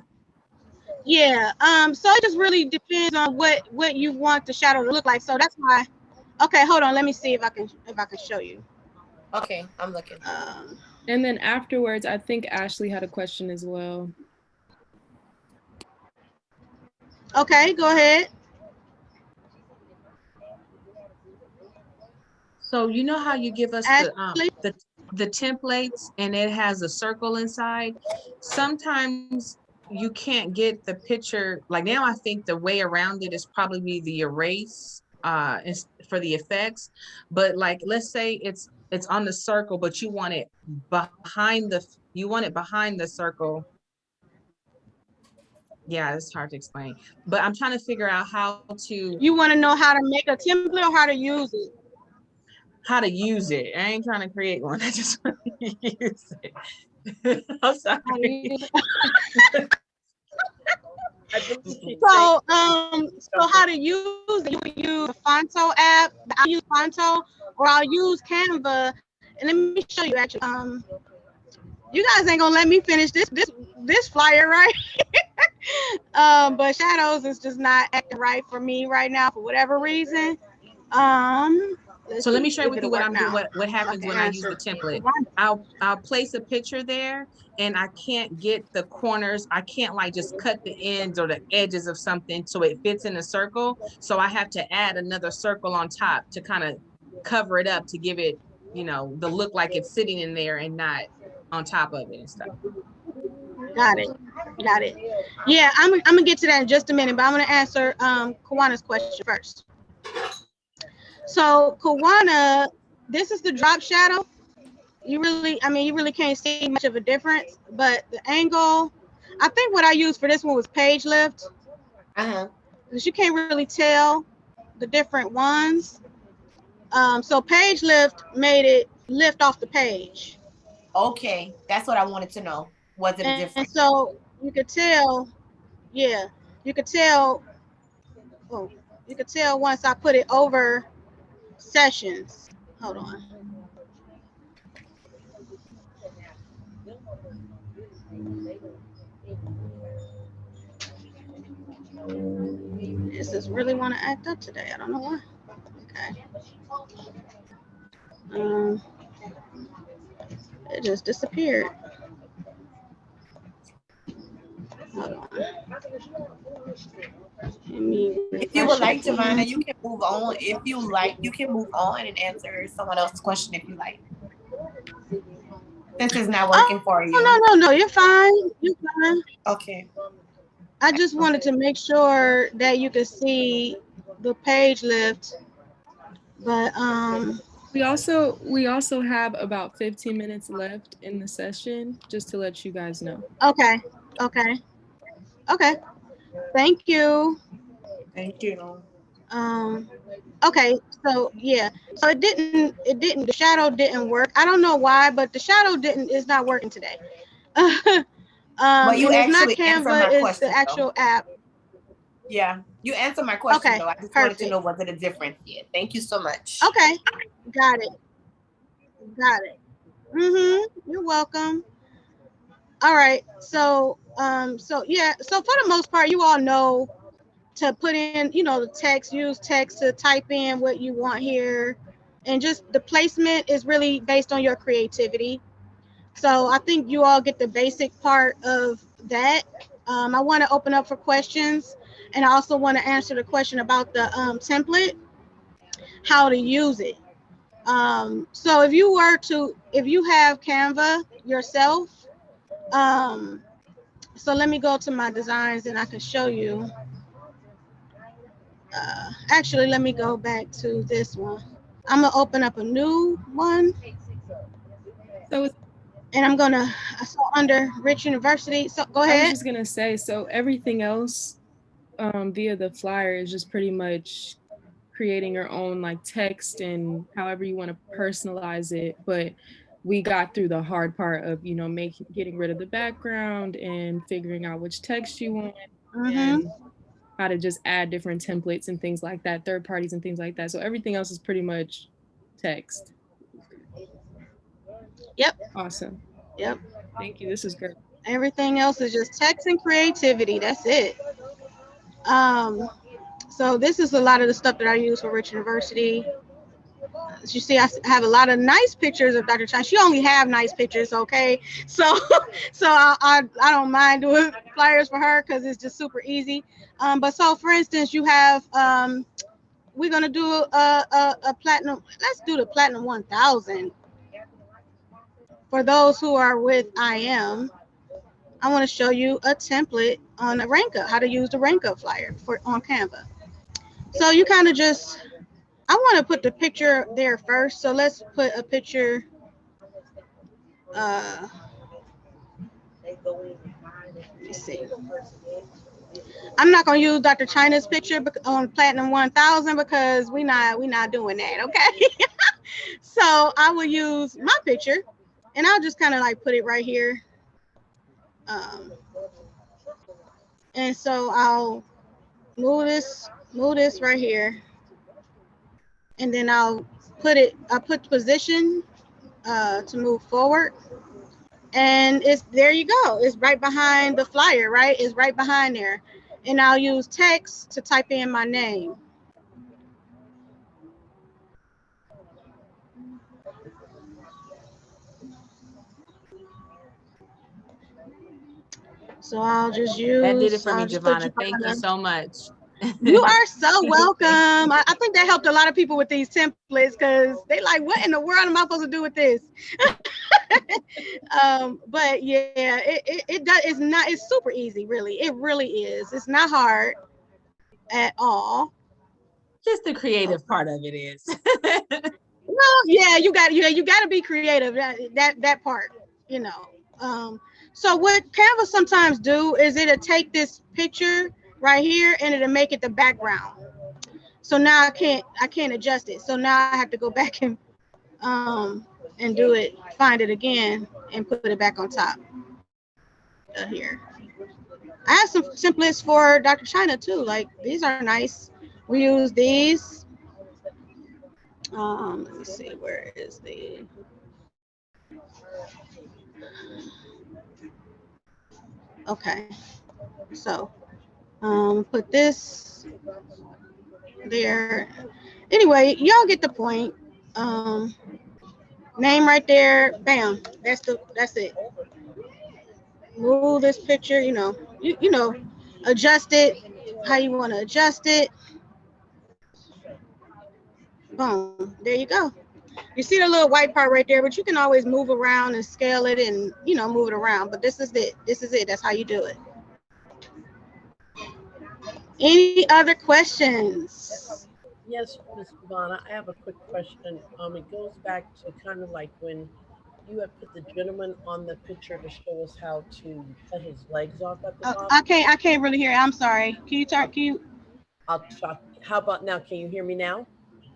Yeah. So it just really depends on what you want the shadow to look like. So that's why Okay, hold on. Let me see if I can show you. Okay, I'm looking. And then afterwards, I think Ashley had a question as well. Okay, go ahead. So you know how you give us Ashley? the templates and it has a circle inside? Sometimes you can't get the picture. Like now I think the way around it is probably the erase for the effects. But like let's say it's on the circle, but you want it behind the circle. Yeah, it's hard to explain. But I'm trying to figure out how to You want to know how to make a template or how to use it? use it. I ain't trying to create one. I just want to use it. I'm sorry. So how to use it? You can use the Fonto app. I'll use Fonto, or I'll use Canva. And let me show you actually. You guys ain't gonna let me finish this flyer, right? But shadows is just not acting right for me right now for whatever reason. So let me share with you what I'm doing. What happens when I use the template? I'll place a picture there, and I can't get the corners. I can't like just cut the ends or the edges of something so it fits in a circle. So I have to add another circle on top to kind of cover it up to give it, the look like it's sitting in there and not on top of it and stuff. Got it. Yeah, I'm gonna get to that in just a minute, but I'm gonna answer Kawana's question first. So Kawana, this is the drop shadow. You really can't see much of a difference, but the angle, I think what I used for this one was page lift. Because you can't really tell the different ones. So page lift made it lift off the page. Okay, that's what I wanted to know. Was it different? And so you could tell, yeah, you could tell. Oh, you could tell once I put it over sessions. Hold on. This is really want to act up today. I don't know why. Okay. It just disappeared. Hold on. If you would like, Giovanna, you can move on. If you like, you can move on and answer someone else's question if you like. This is not working for you. No, you're fine. You're fine. Okay. I just wanted to make sure that you could see the page lift. But we also have about 15 minutes left in the session, just to let you guys know. Okay. Thank you. Thank you. Okay, so yeah. So it didn't the shadow didn't work. I don't know why, but the shadow is not working today. But you it's not actually answered my Canva, it's question, the actual though. app. Yeah, you answered my question, Okay, though. I just perfect. wanted to know, was it a difference? Yeah, thank you so much. Okay, got it. You're welcome. All right, so so for the most part, you all know to put in, the text, use text to type in what you want here, and just the placement is really based on your creativity. So I think you all get the basic part of that. I want to open up for questions, and I also want to answer the question about the template, how to use it. So if you have Canva yourself, so let me go to my designs and I can show you. Actually, let me go back to this one. I'm gonna open up a new one. And I'm gonna under Rich University. So go ahead. I was just gonna say, so everything else via the flyer is just pretty much creating your own like text and however you want to personalize it. But we got through the hard part of getting rid of the background and figuring out which text you want and how to just add different templates and things like that, third parties and things like that. So everything else is pretty much text. Yep. Awesome. Yep. Thank you. This is great. Everything else is just text and creativity. That's it. So this is a lot of the stuff that I use for Rich University. you see, I have a lot of nice pictures of Dr. China. She only have nice pictures, okay? So, I don't mind doing flyers for her because it's just super easy. But so, for instance, you have we're gonna do a platinum. Let's do the platinum 1000 for those who are with IM. I want to show you a template on the rank up, how to use the rank up flyer for on Canva. So you kind of just, I want to put the picture there first. So let's put a picture. Let me see. I'm not gonna use Dr. China's picture on Platinum 1000 because we not doing that, okay? So I will use my picture, and I'll just kind of like put it right here. And so I'll move this right here, and then I'll put position to move forward, and it's there you go. It's right behind the flyer, right? It's right behind there, and I'll use text to type in my name. So I'll just use. That did it for me, I'll just put Giovanna. Thank you so much. You are so welcome. I think that helped a lot of people with these templates because they like, what in the world am I supposed to do with this? But yeah, it does. It's not. It's super easy, really. It really is. It's not hard at all. Just the creative part of it is. Well, yeah, you got to be creative. That part, you know. So what Canva sometimes do is it'll take this picture right here and it'll make it the background. So now I can't adjust it. So now I have to go back and do it, find it again and put it back on top here. I have some templates for Dr. China too. Like these are nice. We use these. Let me see, where is the okay. So put this there. Anyway, y'all get the point. Name right there, bam. That's it. Move this picture, you know, adjust it how you want to adjust it. Boom, there you go. You see the little white part right there, but you can always move around and scale it and move it around. But this is it. That's how you do it. Any other questions? Yes, Ms. Giovanna, I have a quick question. It goes back to kind of like when you had put the gentleman on the picture to show us how to cut his legs off at the top. I can't really hear. I'm sorry. Can you? I'll talk. How about now? Can you hear me now?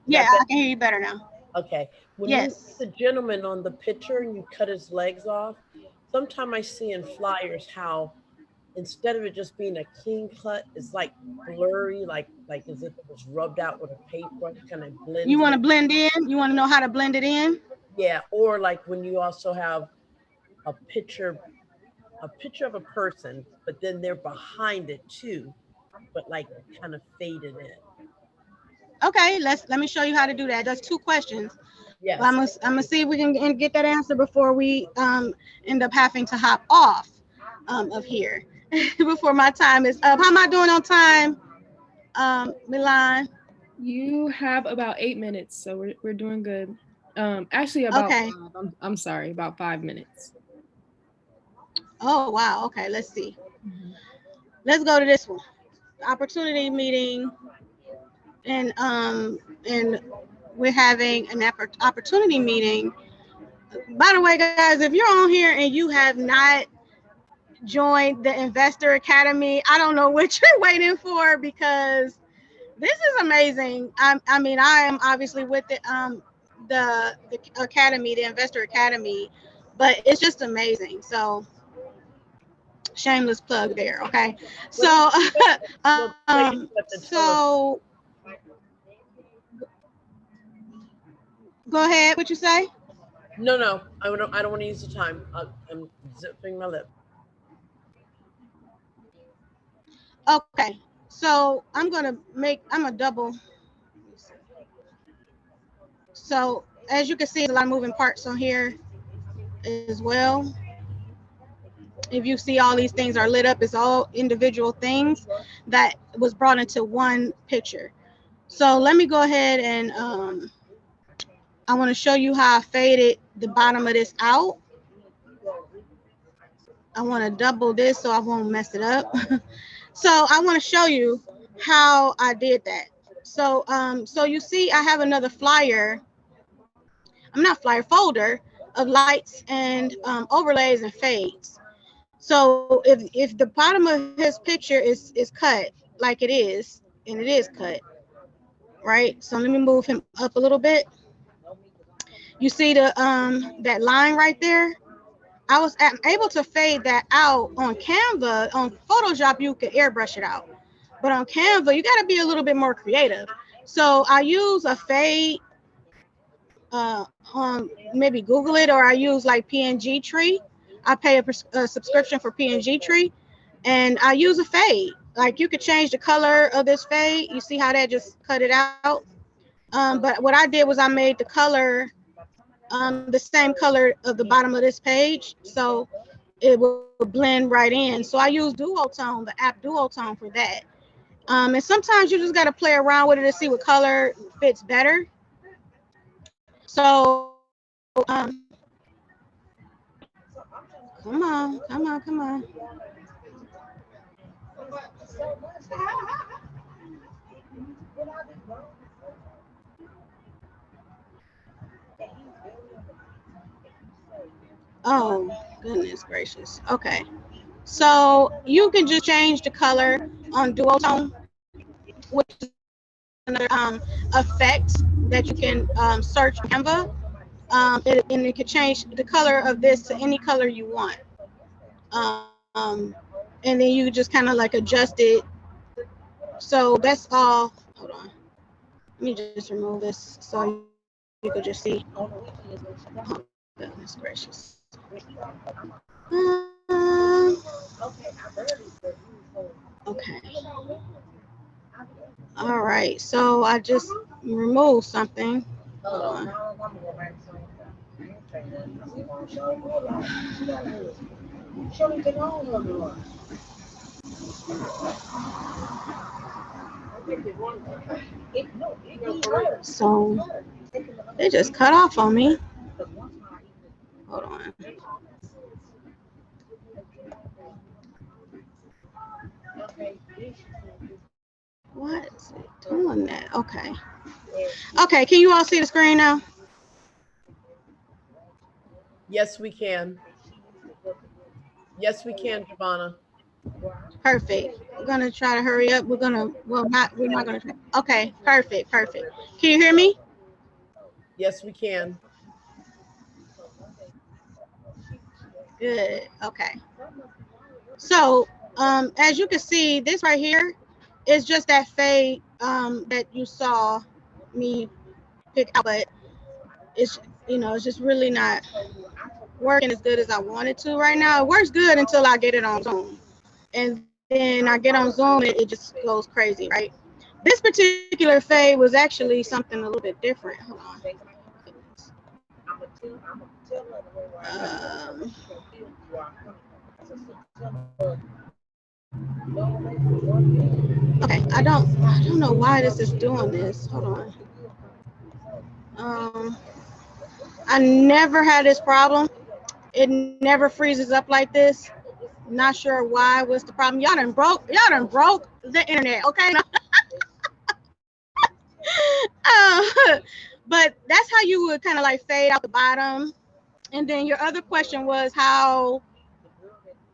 Yeah, I can hear you better now. Okay. When you Yes. put the gentleman on the picture and you cut his legs off, sometimes I see in flyers how instead of it just being a clean cut, it's like blurry, like as if it was rubbed out with a paintbrush, kind of blends. You want to blend in? You want to know how to blend it in? Yeah, or like when you also have a picture of a person, but then they're behind it too, but like kind of faded in. Okay, let me show you how to do that. That's two questions. Yes. Well, I'm gonna see if we can get that answer before we end up having to hop off of here before my time is up. How am I doing on time, Milan? You have about 8 minutes, so we're doing good. Actually, about okay. I'm sorry, about 5 minutes. Oh wow. Okay, let's see. Let's go to this one. Opportunity meeting, and we're having an opportunity meeting. By the way, guys, if you're on here and you have not joined the Investor Academy, I don't know what you're waiting for because this is amazing. I mean, I am obviously with the academy, the Investor Academy, but it's just amazing. So shameless plug there. Okay. So so go ahead. What you say? No, I don't want to use the time. I'm zipping my lip. Okay. So I'm gonna double. So as you can see, there's a lot of moving parts on here as well. If you see all these things are lit up, it's all individual things that was brought into one picture. So let me go ahead and I want to show you how I faded the bottom of this out. I want to double this so I won't mess it up. So I want to show you how I did that. So so you see I have another flyer. I'm not flyer, folder of lights and overlays and fades. So if the bottom of his picture is cut like it is, and it is cut, right? So let me move him up a little bit. You see the that line right there? I was able to fade that out on Canva. On Photoshop, you can airbrush it out. But on Canva, you got to be a little bit more creative. So I use a fade on maybe Google it, or I use like PNG Tree. I pay a subscription for PNG Tree, and I use a fade. Like you could change the color of this fade. You see how that just cut it out? But what I did was I made the color the same color of the bottom of this page, so it will blend right in. So I use Duotone, the app Duotone, for that. And sometimes you just got to play around with it to see what color fits better. So come on, come on, come on. Oh, goodness gracious. Okay. So you can just change the color on Duotone, which is another effect that you can search Canva. And it can change the color of this to any color you want. Um, and then you just kind of like adjust it. So that's all. Hold on. Let me just remove this so you could just see. Oh, goodness gracious. Okay. All right. So I just removed something. Hold on. So they just cut off on me. Hold on. What is it doing that? Okay. Okay, can you all see the screen now? Yes, we can. Yes, we can, Giovanna. Perfect. We're gonna try to hurry up. We're not gonna try. Okay, perfect, perfect. Can you hear me? Yes, we can. Good. Okay. So as you can see, this right here is just that fade that you saw me pick out, but it's it's just really not working as good as I wanted to right now. It works good until I get it on Zoom, and then I get on Zoom and it just goes crazy, right? This particular fade was actually something a little bit different. Hold on. Okay, I don't know why this is doing this. Hold on. I never had this problem. It never freezes up like this. Not sure why. What's the problem? Y'all done broke the internet. Okay. But that's how you would kind of like fade out the bottom. And then your other question was how.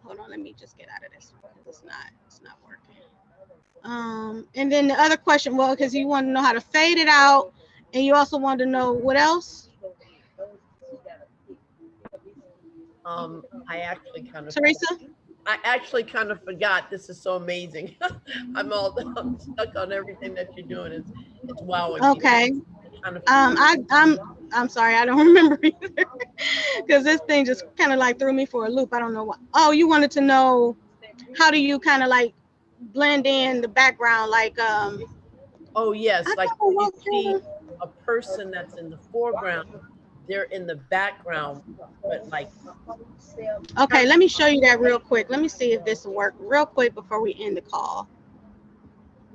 Hold on, let me just get out of this because it's not working. And then the other question was because you want to know how to fade it out, and you also wanted to know what else. I actually kind of. Teresa? I actually kind of forgot. This is so amazing. I'm stuck on everything that you're doing. It's wowing. Okay. I'm sorry, I don't remember either because this thing just kind of like threw me for a loop. I don't know why. Oh, you wanted to know how do you kind of like blend in the background, like Oh yes, like you see a person that's in the foreground, they're in the background, but like. Okay, let me show you that real quick. Let me see if this will work real quick before we end the call.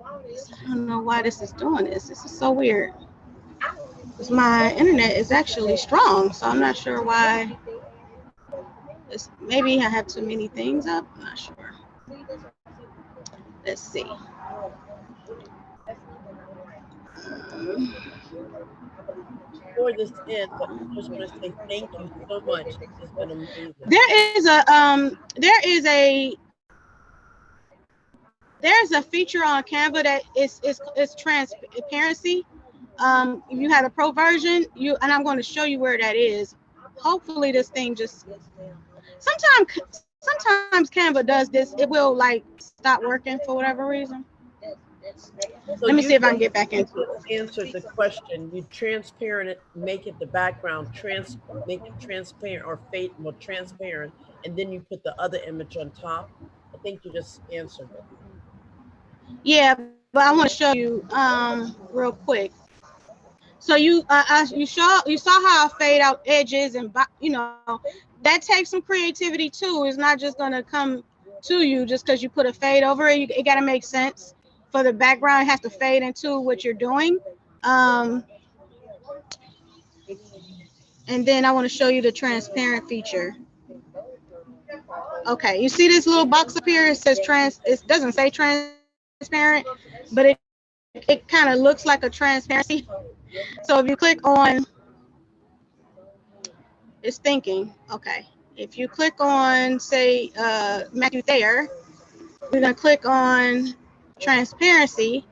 I don't know why this is doing this. This is so weird. Because my internet is actually strong, so I'm not sure why. Maybe I have too many things up. I'm not sure. Let's see. Before this ends, I just want to say thank you so much. This has been amazing. There's a feature on Canva that is transparency. If you have a pro version, and I'm going to show you where that is. Hopefully this thing just sometimes Canva does this. It will like stop working for whatever reason. So let me see if I can get back into it. Answered the question. You transparent it, make it the background, make it transparent or fade more transparent, and then you put the other image on top. I think you just answered it. Yeah, but I want to show you real quick. So you saw how I fade out edges, and that takes some creativity too. It's not just gonna come to you just because you put a fade over it. It got to make sense for the background. It has to fade into what you're doing. And then I want to show you the transparent feature. Okay, you see this little box up here? It says it doesn't say transparent, but it kind of looks like a transparency. So if you click on, it's thinking, okay. If you click on, say, Matthew Thayer, we're gonna click on transparency,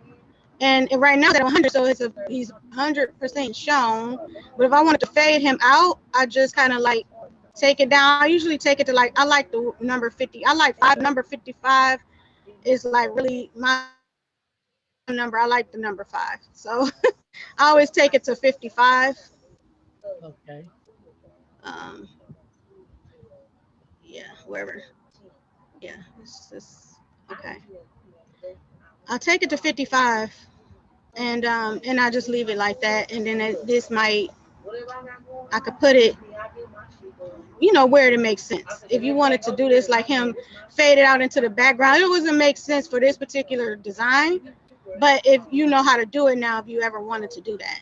and right now it's at 100, so he's 100% shown. But if I wanted to fade him out, I just kind of like take it down. I usually take it to I like the number 50. I like number 55 is like really my number. I like the number 5, so I always take it to 55. Okay. Yeah, wherever. Yeah, it's just okay. I'll take it to 55, and I just leave it like that, and then I could put it, where it makes sense. If you wanted to do this like him, fade it out into the background, it doesn't make sense for this particular design. But if you know how to do it now, if you ever wanted to do that.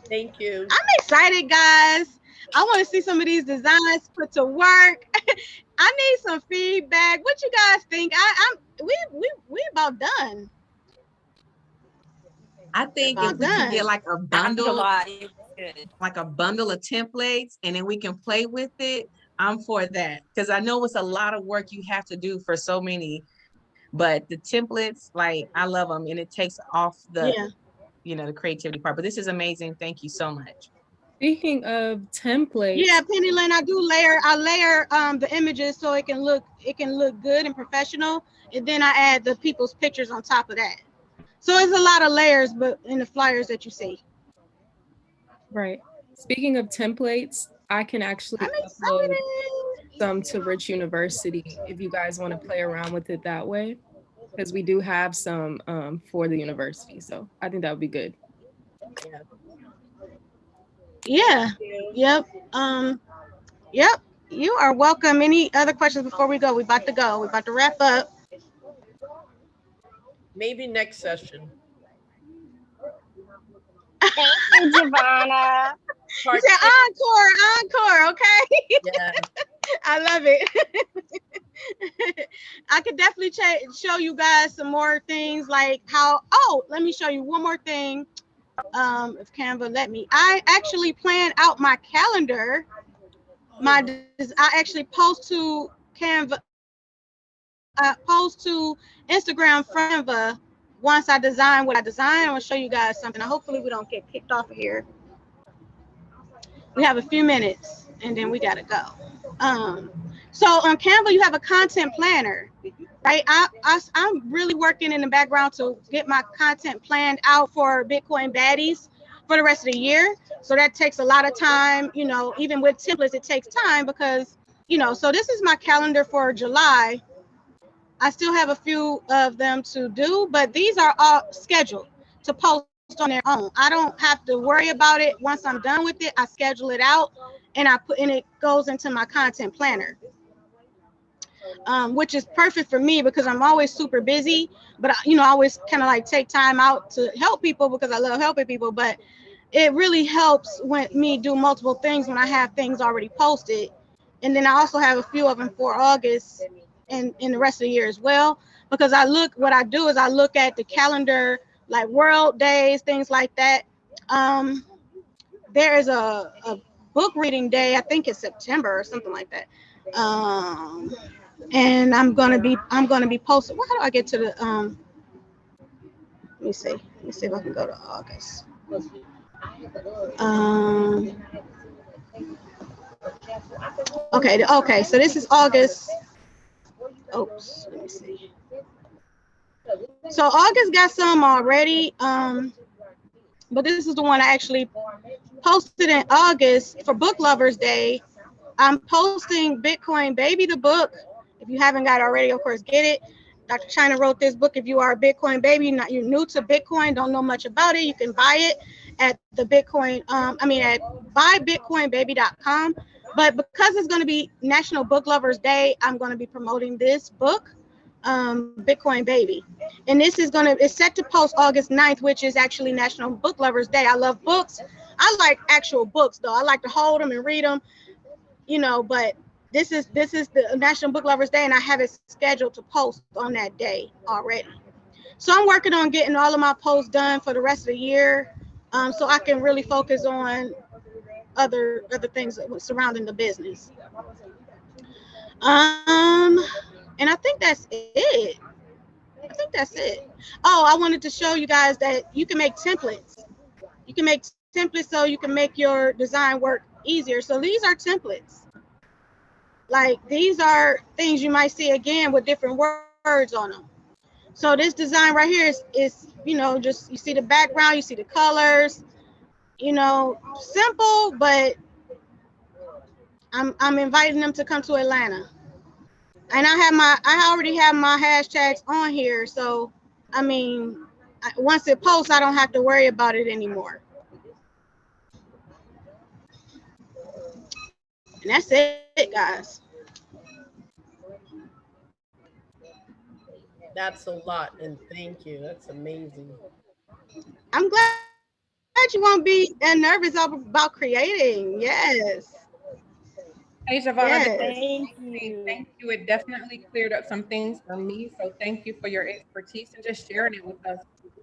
Thank you. I'm excited, guys. I want to see some of these designs put to work. I need some feedback. What you guys think? We about done. I think if we can get like a bundle, like a bundle of templates, and then we can play with it, I'm for that. Because I know it's a lot of work you have to do for so many, but the templates, like, I love them, and it takes off the, the creativity part. But this is amazing. Thank you so much. Speaking of templates. Yeah, Penny Lynn, I layer the images so it can look good and professional, and then I add the people's pictures on top of that. So it's a lot of layers, but in the flyers that you see. Right. Speaking of templates, I can actually upload some to Rich University if you guys want to play around with it that way, because we do have some for the university. So I think that would be good. Yeah. Yep. Yep. You are welcome. Any other questions before we go? We're about to go. We're about to wrap up. Maybe next session. Thank you, Giovanna. You said encore, okay? Yeah. I love it. I could definitely show you guys some more things like let me show you one more thing. If Canva let me. I actually planned out my calendar. I actually post to Canva, post to Instagram from Canva once I design what I design. I'll show you guys something. Hopefully we don't get kicked off of here. We have a few minutes and then we gotta go. So on Canva you have a content planner, right? I'm really working in the background to get my content planned out for Bitcoin baddies for the rest of the year. So that takes a lot of time, even with templates, it takes time because, so this is my calendar for July. I still have a few of them to do, but these are all scheduled to post on their own. I don't have to worry about it. Once I'm done with it, I schedule it out and it goes into my content planner. Which is perfect for me because I'm always super busy, but I always kind of like take time out to help people because I love helping people. But it really helps when me do multiple things when I have things already posted. And then I also have a few of them for August and in the rest of the year as well. Because what I do is I look at the calendar, like world days, things like that. There is a book reading day, I think it's September or something like that. And I'm gonna be posting. Well, how do I get to the let me see. Let me see if I can go to August. Okay, so this is August. Oops, let me see. So August got some already. But this is the one I actually posted in August for Book Lovers Day. I'm posting Bitcoin Baby, the book. If you haven't got it already, of course, get it. Dr. China wrote this book. If you are a Bitcoin baby, you're new to Bitcoin, don't know much about it, you can buy it at the Bitcoin, at buybitcoinbaby.com. But because it's going to be National Book Lovers Day, I'm going to be promoting this book, Bitcoin Baby. And this is it's set to post August 9th, which is actually National Book Lovers Day. I love books. I like actual books, though. I like to hold them and read them, but this is the National Book Lovers Day, and I have it scheduled to post on that day already. So I'm working on getting all of my posts done for the rest of the year, so I can really focus on other things surrounding the business. And I think that's it. Oh, I wanted to show you guys that you can make templates. You can make templates so you can make your design work easier. So these are templates. Like these are things you might see again with different words on them. So this design right here is just, you see the background, you see the colors, simple, but I'm inviting them to come to Atlanta. And I already have my hashtags on here. So, once it posts, I don't have to worry about it anymore. And that's it, guys. That's a lot, and thank you. That's amazing. I'm glad you won't be nervous about creating. Yes. Hey, Giovanna, Yes. Thank you. thank you. It definitely cleared up some things for me. So thank you for your expertise and just sharing it with us.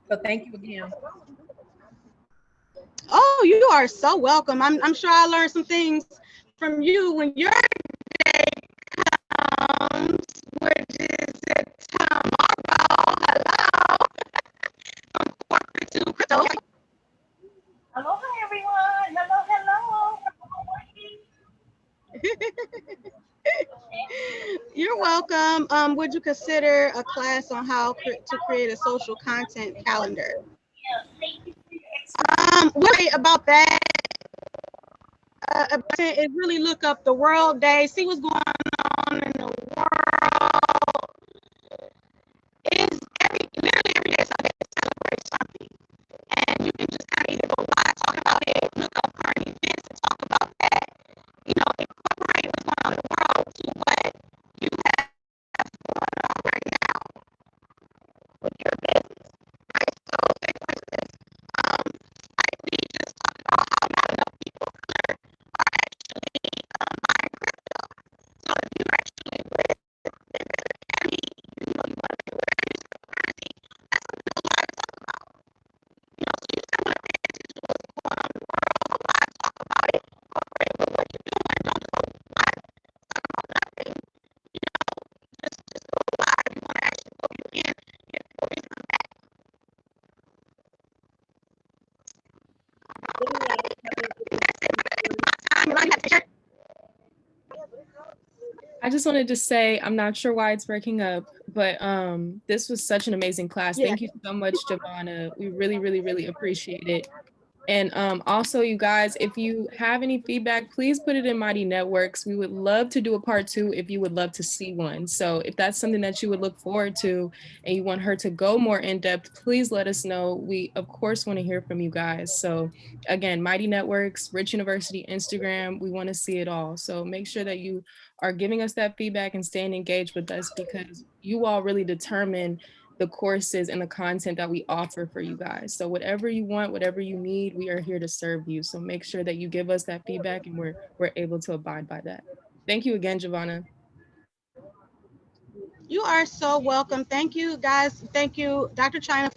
So thank you again. Oh, you are so welcome. I'm sure I learned some things from you when your day comes, which is tomorrow. Hello. From corporate to crypto. Aloha, everyone. Hello. You're welcome. Would you consider a class on how to create a social content calendar? What about that? Is really look up the world day, see what's going on in the world. Is literally every day is Sunday to celebrate something, and you can just kind of either go live, talk about it, look up current events, and talk about that. Incorporate what's going on in the world to what you have going on right now with your business, right? So, say for instance, like we just talked about how not enough people of color are actually buying crypto. So if you actually with the academy, you want to make awareness of cryptocurrency, that's something to live talk about. So you still want to pay attention to what's going on in the world, go live talk about it, incorporate with what you're doing, don't just go live talk about nothing. Just go live. You want to actually go, you can get stories from that. I just wanted to say, I'm not sure why it's breaking up, but this was such an amazing class. Yeah. Thank you so much, Giovanna. We really, really, really appreciate it. And also, you guys, if you have any feedback, please put it in Mighty Networks. We would love to do a part 2 if you would love to see one. So if that's something that you would look forward to and you want her to go more in depth, please let us know. We, of course, want to hear from you guys. So again, Mighty Networks, Rich University, Instagram, we want to see it all. So make sure that you are giving us that feedback and staying engaged with us, because you all really determine the courses and the content that we offer for you guys. So whatever you want, whatever you need, we are here to serve you. So make sure that you give us that feedback and we're able to abide by that. Thank you again, Giovanna. You are so welcome. Thank you, guys. Thank you, Dr. China,